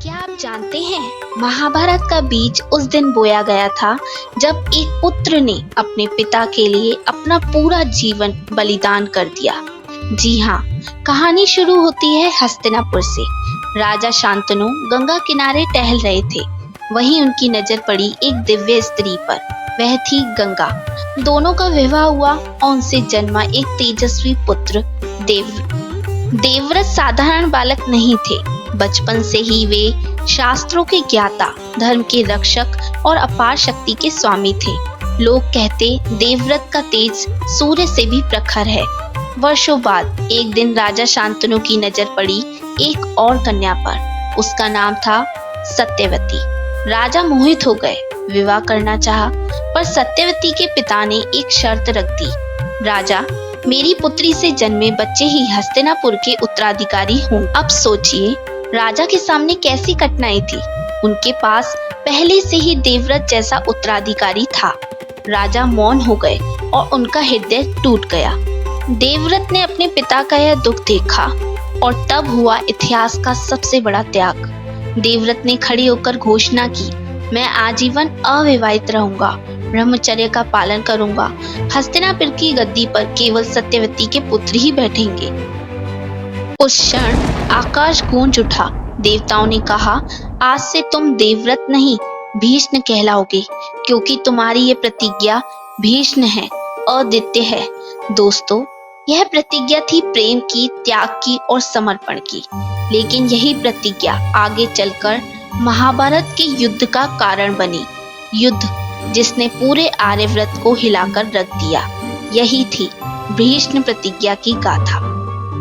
क्या आप जानते हैं महाभारत का बीज उस दिन बोया गया था जब एक पुत्र ने अपने पिता के लिए अपना पूरा जीवन बलिदान कर दिया। जी हाँ, कहानी शुरू होती है हस्तिनापुर से। राजा शांतनु गंगा किनारे टहल रहे थे। वहीं उनकी नजर पड़ी एक दिव्य स्त्री पर। वह थी गंगा। दोनों का विवाह हुआ और उनसे जन्मा एक तेजस्वी पुत्र देवव्रत साधारण बालक नहीं थे। बचपन से ही वे शास्त्रों के ज्ञाता, धर्म के रक्षक और अपार शक्ति के स्वामी थे। लोग कहते देवव्रत का तेज सूर्य से भी प्रखर है। वर्षों बाद एक दिन राजा शांतनु की नजर पड़ी एक और कन्या पर। उसका नाम था सत्यवती। राजा मोहित हो गए, विवाह करना चाहा, पर सत्यवती के पिता ने एक शर्त रख दी। राजा, मेरी पुत्री से जन्मे बच्चे ही हस्तिनापुर के उत्तराधिकारी हों। अब सोचिए, राजा के सामने कैसी कठिनाई थी। उनके पास पहले से ही देवव्रत जैसा उत्तराधिकारी था। राजा मौन हो गए और उनका हृदय टूट गया। देवव्रत ने अपने पिता का यह दुख देखा और तब हुआ इतिहास का सबसे बड़ा त्याग। देवव्रत ने खड़े होकर घोषणा की, मैं आजीवन अविवाहित रहूंगा, ब्रह्मचर्य का पालन करूंगा। हस्तिनापुर की गद्दी पर केवल सत्यवती के पुत्र ही बैठेंगे। उस क्षण आकाश गूंज उठा। देवताओं ने कहा, आज से तुम देवव्रत नहीं भीष्म कहलाओगे, क्योंकि तुम्हारी ये प्रतिज्ञा भीष्म है, अद्वितीय है। दोस्तों, यह प्रतिज्ञा थी प्रेम की, त्याग की और समर्पण की। लेकिन यही प्रतिज्ञा आगे चलकर महाभारत के युद्ध का कारण बनी। युद्ध जिसने पूरे आर्यव्रत को हिलाकर रख दिया। यही थी भीष्म प्रतिज्ञा की गाथा।